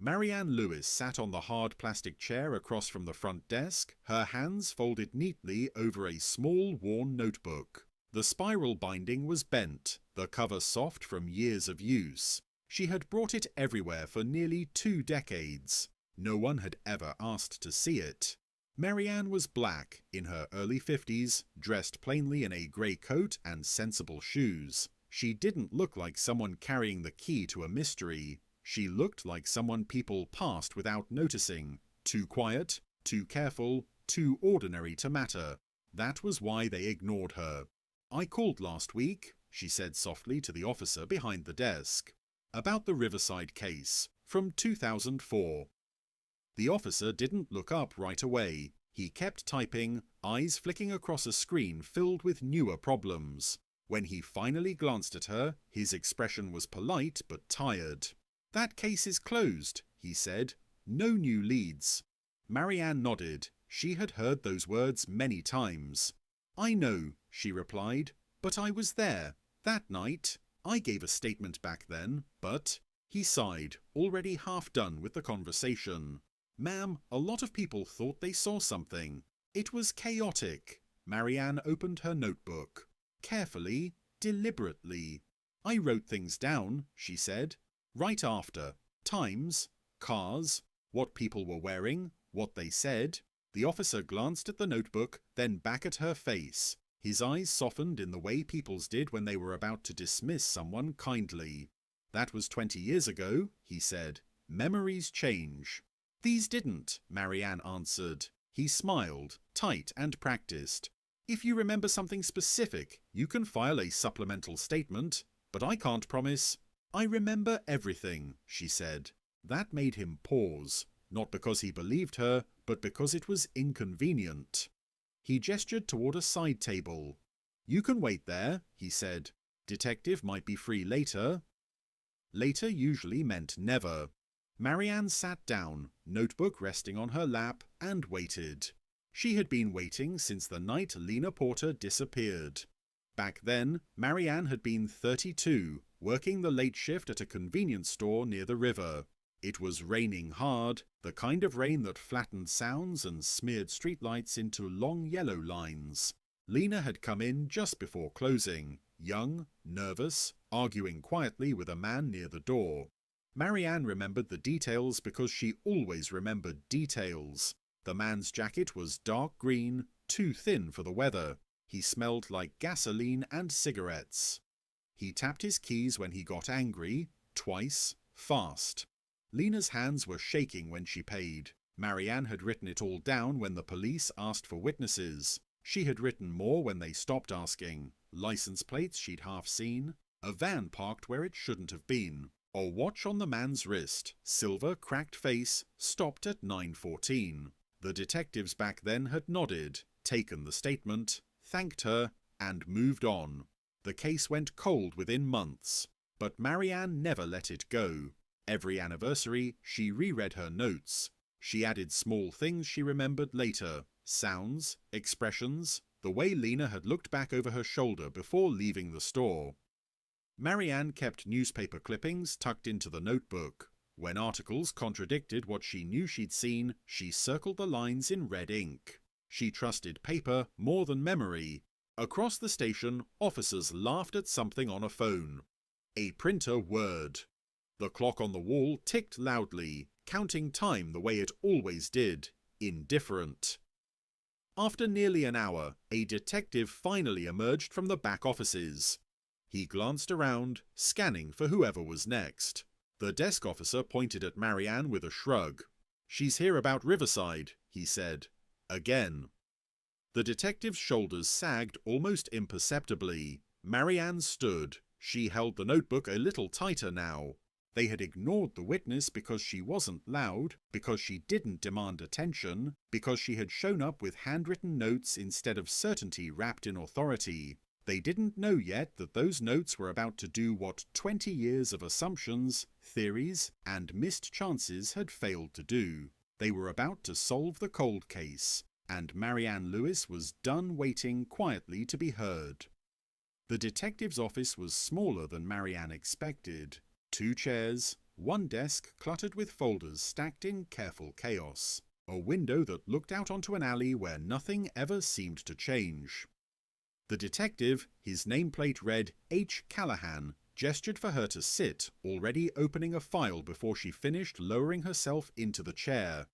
Marianne Lewis sat on the hard plastic chair across from the front desk, her hands folded neatly over a small, worn notebook. The spiral binding was bent, the cover soft from years of use. She had brought it everywhere for nearly 2 decades. No one had ever asked to see it. Marianne was black, in her early 50s, dressed plainly in a grey coat and sensible shoes. She didn't look like someone carrying the key to a mystery. She looked like someone people passed without noticing. Too quiet, too careful, too ordinary to matter. That was why they ignored her. "I called last week," she said softly to the officer behind the desk, "about the Riverside case, from 2004. The officer didn't look up right away. He kept typing, eyes flicking across a screen filled with newer problems. When he finally glanced at her, his expression was polite but tired. "That case is closed," he said. "No new leads." Marianne nodded. She had heard those words many times. "I know," she replied, "but I was there. That night. I gave a statement back then, but—" He sighed, already half done with the conversation. "Ma'am, a lot of people thought they saw something. It was chaotic." Marianne opened her notebook. Carefully, deliberately. "I wrote things down," she said. "Right after. Times, cars, what people were wearing, what they said." The officer glanced at the notebook, then back at her face. His eyes softened in the way people's did when they were about to dismiss someone kindly. "That was 20 years ago," he said. "Memories change." "These didn't," Marianne answered. He smiled, tight and practiced. "If you remember something specific, you can file a supplemental statement, but I can't promise." "I remember everything," she said. That made him pause, not because he believed her, but because it was inconvenient. He gestured toward a side table. "You can wait there," he said. "Detective might be free later." Later usually meant never. Marianne sat down, notebook resting on her lap, and waited. She had been waiting since the night Lena Porter disappeared. Back then, Marianne had been 32, working the late shift at a convenience store near the river. It was raining hard, the kind of rain that flattened sounds and smeared streetlights into long yellow lines. Lena had come in just before closing, young, nervous, arguing quietly with a man near the door. Marianne remembered the details because she always remembered details. The man's jacket was dark green, too thin for the weather. He smelled like gasoline and cigarettes. He tapped his keys when he got angry, twice, fast. Lena's hands were shaking when she paid. Marianne had written it all down when the police asked for witnesses. She had written more when they stopped asking. License plates she'd half seen. A van parked where it shouldn't have been. A watch on the man's wrist, silver cracked face, stopped at 9:14. The detectives back then had nodded, taken the statement, thanked her, and moved on. The case went cold within months. But Marianne never let it go. Every anniversary, she reread her notes. She added small things she remembered later, sounds, expressions, the way Lena had looked back over her shoulder before leaving the store. Marianne kept newspaper clippings tucked into the notebook. When articles contradicted what she knew she'd seen, she circled the lines in red ink. She trusted paper more than memory. Across the station, officers laughed at something on a phone. A printer whirred. The clock on the wall ticked loudly, counting time the way it always did, indifferent. After nearly an hour, a detective finally emerged from the back offices. He glanced around, scanning for whoever was next. The desk officer pointed at Marianne with a shrug. "She's here about Riverside," he said. Again. The detective's shoulders sagged almost imperceptibly. Marianne stood. She held the notebook a little tighter now. They had ignored the witness because she wasn't loud, because she didn't demand attention, because she had shown up with handwritten notes instead of certainty wrapped in authority. They didn't know yet that those notes were about to do what 20 years of assumptions, theories, and missed chances had failed to do. They were about to solve the cold case, and Marianne Lewis was done waiting quietly to be heard. The detective's office was smaller than Marianne expected. 2 chairs, One desk cluttered with folders stacked in careful chaos. A window that looked out onto an alley where nothing ever seemed to change. The detective, his nameplate read H. Callahan, gestured for her to sit, already opening a file before she finished lowering herself into the chair.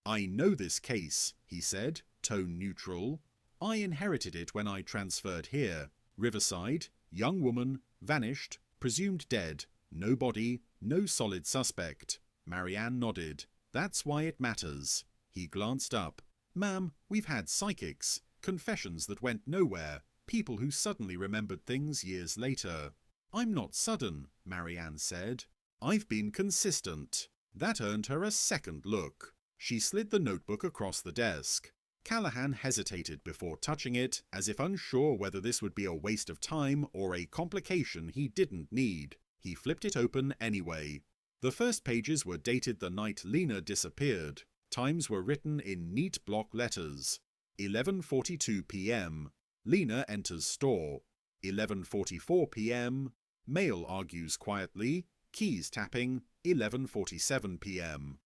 "I know this case," he said, tone neutral. "I inherited it when I transferred here. Riverside, young woman, vanished, presumed dead, no body, no solid suspect." Marianne nodded. "That's why it matters." He glanced up. "Ma'am, we've had psychics, confessions that went nowhere, people who suddenly remembered things years later." "I'm not sudden," Marianne said. "I've been consistent." That earned her a second look. She slid the notebook across the desk. Callahan hesitated before touching it, as if unsure whether this would be a waste of time or a complication he didn't need. He flipped it open anyway. The first pages were dated the night Lena disappeared. Times were written in neat block letters. 11:42 p.m. Lena enters store. 11:44 p.m. Male argues quietly. Keys tapping. 11:47 p.m.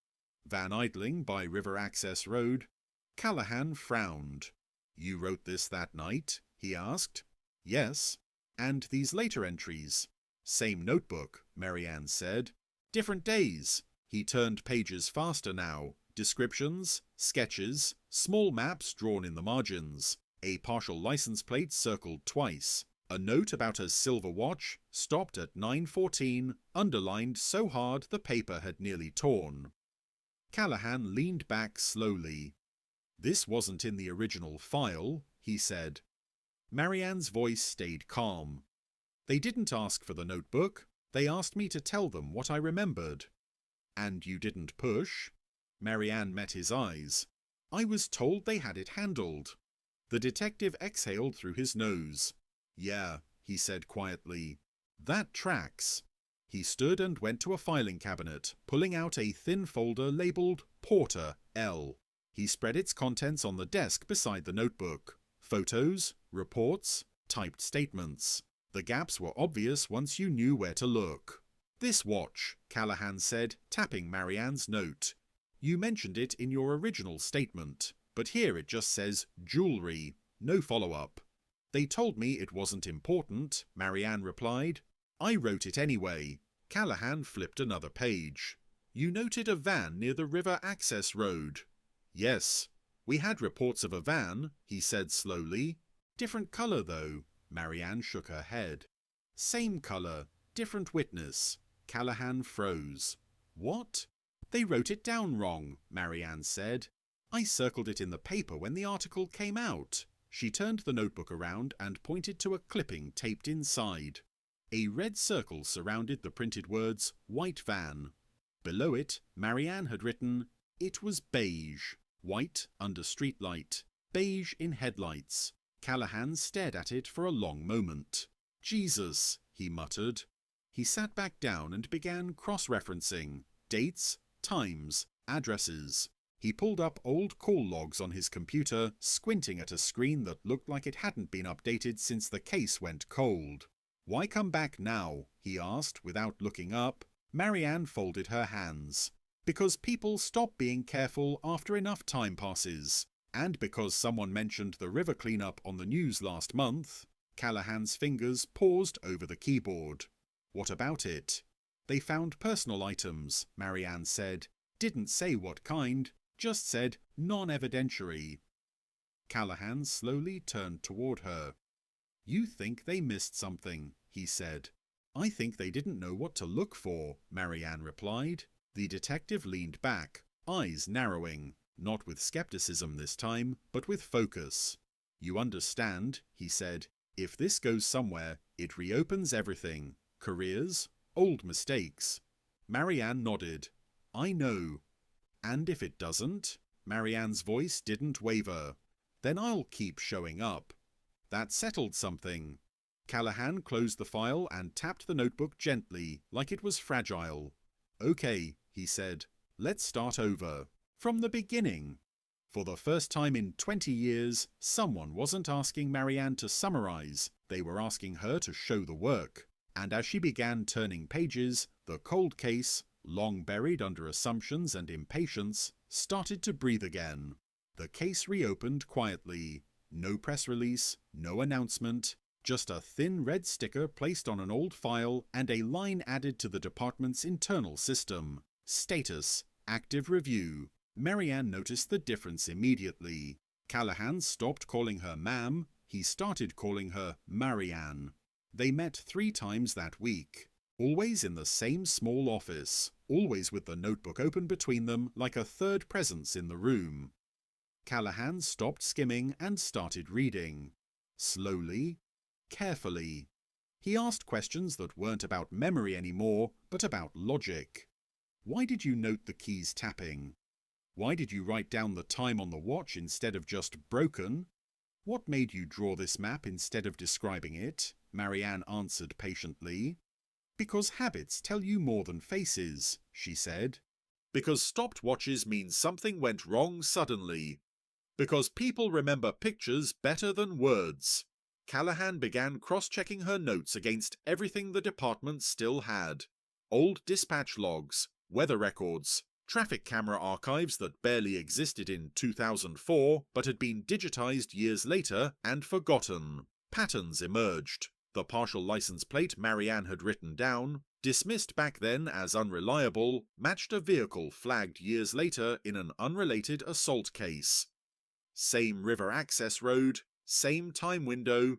Van idling by River Access Road. Callahan frowned. "You wrote this that night?" he asked. "Yes." "And these later entries?" "Same notebook," Marianne said. "Different days." He turned pages faster now. Descriptions, sketches, small maps drawn in the margins, a partial license plate circled twice, a note about a silver watch, stopped at 9:14, underlined so hard the paper had nearly torn. Callahan leaned back slowly. "This wasn't in the original file," he said. Marianne's voice stayed calm. "They didn't ask for the notebook. They asked me to tell them what I remembered." "And you didn't push?" Marianne met his eyes. "I was told they had it handled." The detective exhaled through his nose. "Yeah," he said quietly. "That tracks." He stood and went to a filing cabinet, pulling out a thin folder labelled Porter L. He spread its contents on the desk beside the notebook. Photos, reports, typed statements. The gaps were obvious once you knew where to look. "This watch," Callahan said, tapping Marianne's note. "You mentioned it in your original statement, but here it just says jewelry, no follow-up." "They told me it wasn't important," Marianne replied. "I wrote it anyway." Callahan flipped another page. "You noted a van near the River Access Road." "Yes. We had reports of a van," he said slowly. "Different colour, though." Marianne shook her head. "Same colour, different witness." Callahan froze. "What?" "They wrote it down wrong," Marianne said. "I circled it in the paper when the article came out." She turned the notebook around and pointed to a clipping taped inside. A red circle surrounded the printed words, "White van." Below it, Marianne had written, "It was beige, white under streetlight, beige in headlights." Callahan stared at it for a long moment. "Jesus," he muttered. He sat back down and began cross-referencing dates, times, addresses. He pulled up old call logs on his computer, squinting at a screen that looked like it hadn't been updated since the case went cold. "Why come back now?" he asked without looking up. Marianne folded her hands. "Because people stop being careful after enough time passes. And because someone mentioned the river cleanup on the news last month." Callahan's fingers paused over the keyboard. "What about it?" "They found personal items," Marianne said. "Didn't say what kind, just said non-evidentiary." Callahan slowly turned toward her. "You think they missed something," he said. "I think they didn't know what to look for," Marianne replied. The detective leaned back, eyes narrowing, not with skepticism this time, but with focus. "You understand," he said. "If this goes somewhere, it reopens everything. Careers, old mistakes." Marianne nodded. "I know." "And if it doesn't?" Marianne's voice didn't waver. "Then I'll keep showing up." That settled something. Callahan closed the file and tapped the notebook gently, like it was fragile. "Okay," he said. "Let's start over. From the beginning." For the first time in 20 years, someone wasn't asking Marianne to summarize, they were asking her to show the work. And as she began turning pages, the cold case, long buried under assumptions and impatience, started to breathe again. The case reopened quietly. No press release, no announcement, just a thin red sticker placed on an old file and a line added to the department's internal system. Status: active review. Marianne noticed the difference immediately. Callahan stopped calling her ma'am. He started calling her Marianne. They met 3 times that week. Always in the same small office. Always with the notebook open between them like a third presence in the room. Callahan stopped skimming and started reading. Slowly, carefully. He asked questions that weren't about memory anymore, but about logic. Why did you note the keys tapping? Why did you write down the time on the watch instead of just broken? What made you draw this map instead of describing it? Marianne answered patiently. Because habits tell you more than faces, she said. Because stopped watches means something went wrong suddenly. Because people remember pictures better than words. Callahan began cross-checking her notes against everything the department still had. Old dispatch logs, weather records, traffic camera archives that barely existed in 2004 but had been digitized years later and forgotten. Patterns emerged. The partial license plate Marianne had written down, dismissed back then as unreliable, matched a vehicle flagged years later in an unrelated assault case. Same river access road, same time window,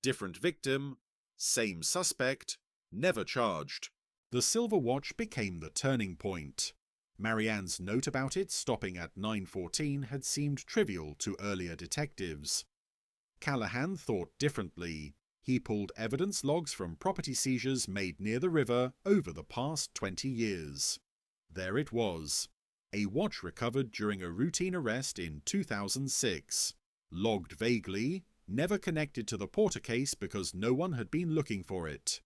different victim, same suspect, never charged. The silver watch became the turning point. Marianne's note about it stopping at 9:14 had seemed trivial to earlier detectives. Callahan thought differently. He pulled evidence logs from property seizures made near the river over the past 20 years. There it was. A watch recovered during a routine arrest in 2006. Logged vaguely, never connected to the Porter case because no one had been looking for it.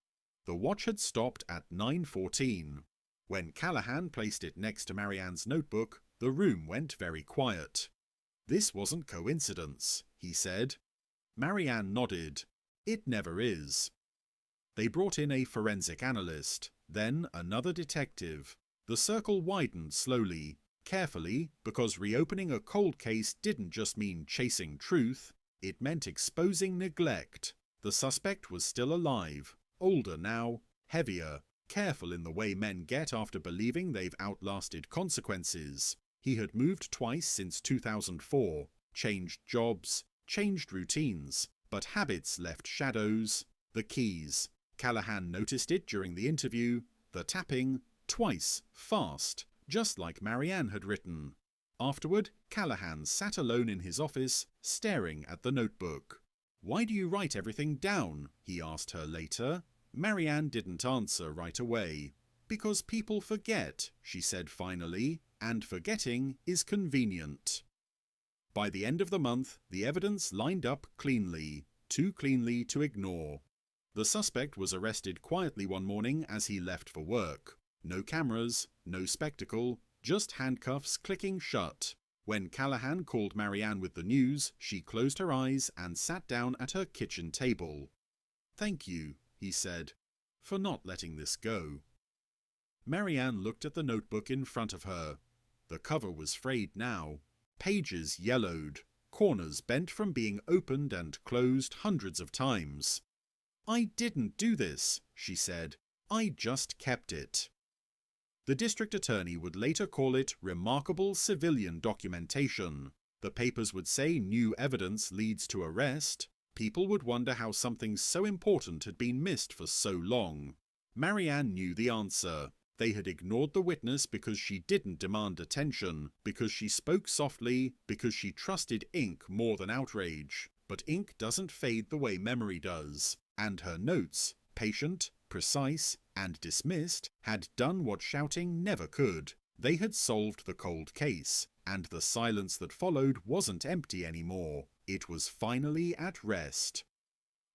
The watch had stopped at 9:14. When Callahan placed it next to Marianne's notebook, the room went very quiet. This wasn't coincidence, he said. Marianne nodded. It never is. They brought in a forensic analyst, then another detective. The circle widened slowly, carefully, because reopening a cold case didn't just mean chasing truth, it meant exposing neglect. The suspect was still alive, older now, heavier, careful in the way men get after believing they've outlasted consequences. He had moved twice since 2004, changed jobs, changed routines, but habits left shadows. The keys. Callahan noticed it during the interview. The tapping, twice, fast, just like Marianne had written. Afterward, Callahan sat alone in his office, staring at the notebook. "Why do you write everything down?" he asked her later. Marianne didn't answer right away. "Because people forget," she said finally, "and forgetting is convenient." By the end of the month, the evidence lined up cleanly, too cleanly to ignore. The suspect was arrested quietly one morning as he left for work. No cameras, no spectacle, just handcuffs clicking shut. When Callahan called Marianne with the news, she closed her eyes and sat down at her kitchen table. "Thank you," he said, "for not letting this go." Marianne looked at the notebook in front of her. The cover was frayed now. Pages yellowed, corners bent from being opened and closed hundreds of times. "I didn't do this," she said. "I just kept it." The district attorney would later call it remarkable civilian documentation. The papers would say new evidence leads to arrest. People would wonder how something so important had been missed for so long. Marianne knew the answer. They had ignored the witness because she didn't demand attention, because she spoke softly, because she trusted ink more than outrage. But ink doesn't fade the way memory does. And her notes, patient, precise, and dismissed, had done what shouting never could. They had solved the cold case, and the silence that followed wasn't empty anymore. It was finally at rest.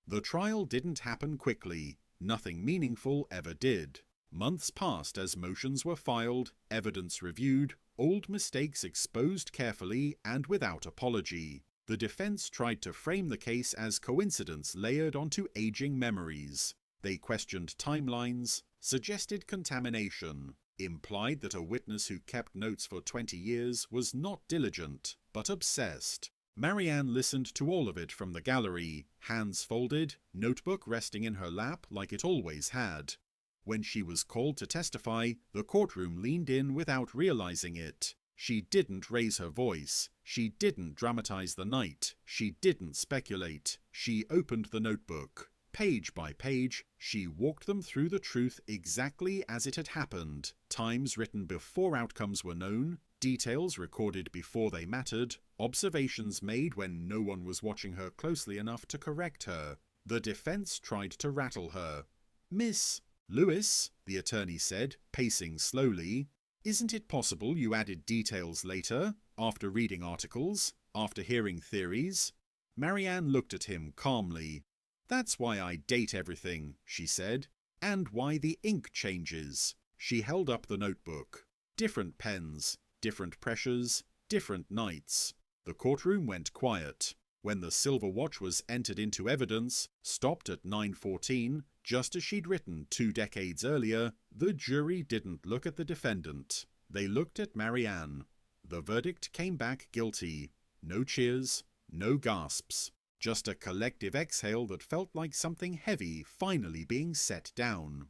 The trial didn't happen quickly. Nothing meaningful ever did. Months passed as motions were filed, evidence reviewed, old mistakes exposed carefully and without apology. The defense tried to frame the case as coincidence layered onto aging memories. They questioned timelines, suggested contamination. implied that a witness who kept notes for 20 years was not diligent, but obsessed. Marianne listened to all of it from the gallery, hands folded, notebook resting in her lap like it always had. When she was called to testify, the courtroom leaned in without realizing it. She didn't raise her voice. She didn't dramatize the night. She didn't speculate. She opened the notebook. Page by page, she walked them through the truth exactly as it had happened. Times written before outcomes were known, details recorded before they mattered, observations made when no one was watching her closely enough to correct her. The defense tried to rattle her. "Miss Lewis," the attorney said, pacing slowly, "isn't it possible you added details later, after reading articles, after hearing theories?" Marianne looked at him calmly. "That's why I date everything," she said, "and why the ink changes." She held up the notebook. Different pens, different pressures, different nights. The courtroom went quiet. When the silver watch was entered into evidence, stopped at 9:14, just as she'd written 2 decades earlier, the jury didn't look at the defendant. They looked at Marianne. The verdict came back guilty. No cheers, no gasps. Just a collective exhale that felt like something heavy finally being set down.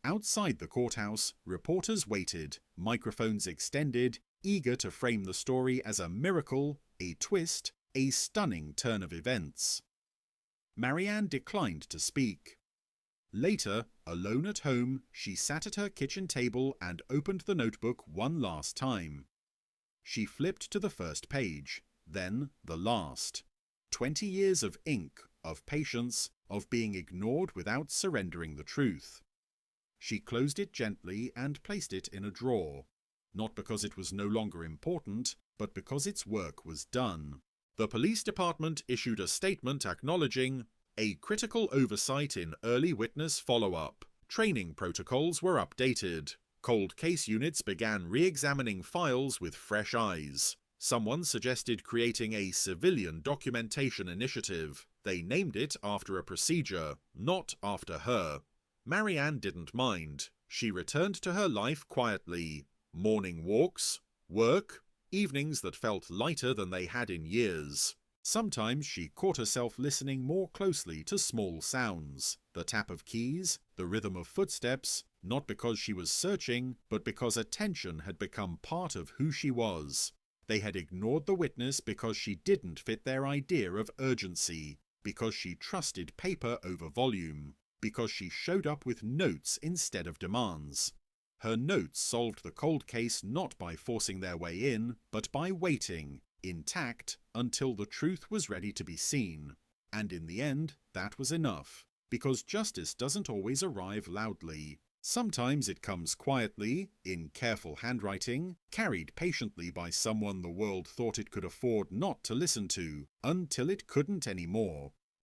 Outside the courthouse, reporters waited, microphones extended, eager to frame the story as a miracle, a twist, a stunning turn of events. Marianne declined to speak. Later, alone at home, she sat at her kitchen table and opened the notebook one last time. She flipped to the first page, then the last. 20 years of ink, of patience, of being ignored without surrendering the truth. She closed it gently and placed it in a drawer, not because it was no longer important, but because its work was done. The police department issued a statement acknowledging a critical oversight in early witness follow-up. Training protocols were updated. Cold case units began re-examining files with fresh eyes. Someone suggested creating a civilian documentation initiative. They named it after a procedure, not after her. Marianne didn't mind. She returned to her life quietly. Morning walks, work, evenings that felt lighter than they had in years. Sometimes she caught herself listening more closely to small sounds, the tap of keys, the rhythm of footsteps, not because she was searching, but because attention had become part of who she was. They had ignored the witness because she didn't fit their idea of urgency, because she trusted paper over volume, because she showed up with notes instead of demands. Her notes solved the cold case not by forcing their way in, but by waiting, intact, until the truth was ready to be seen. And in the end, that was enough, because justice doesn't always arrive loudly. Sometimes it comes quietly, in careful handwriting, carried patiently by someone the world thought it could afford not to listen to, until it couldn't anymore.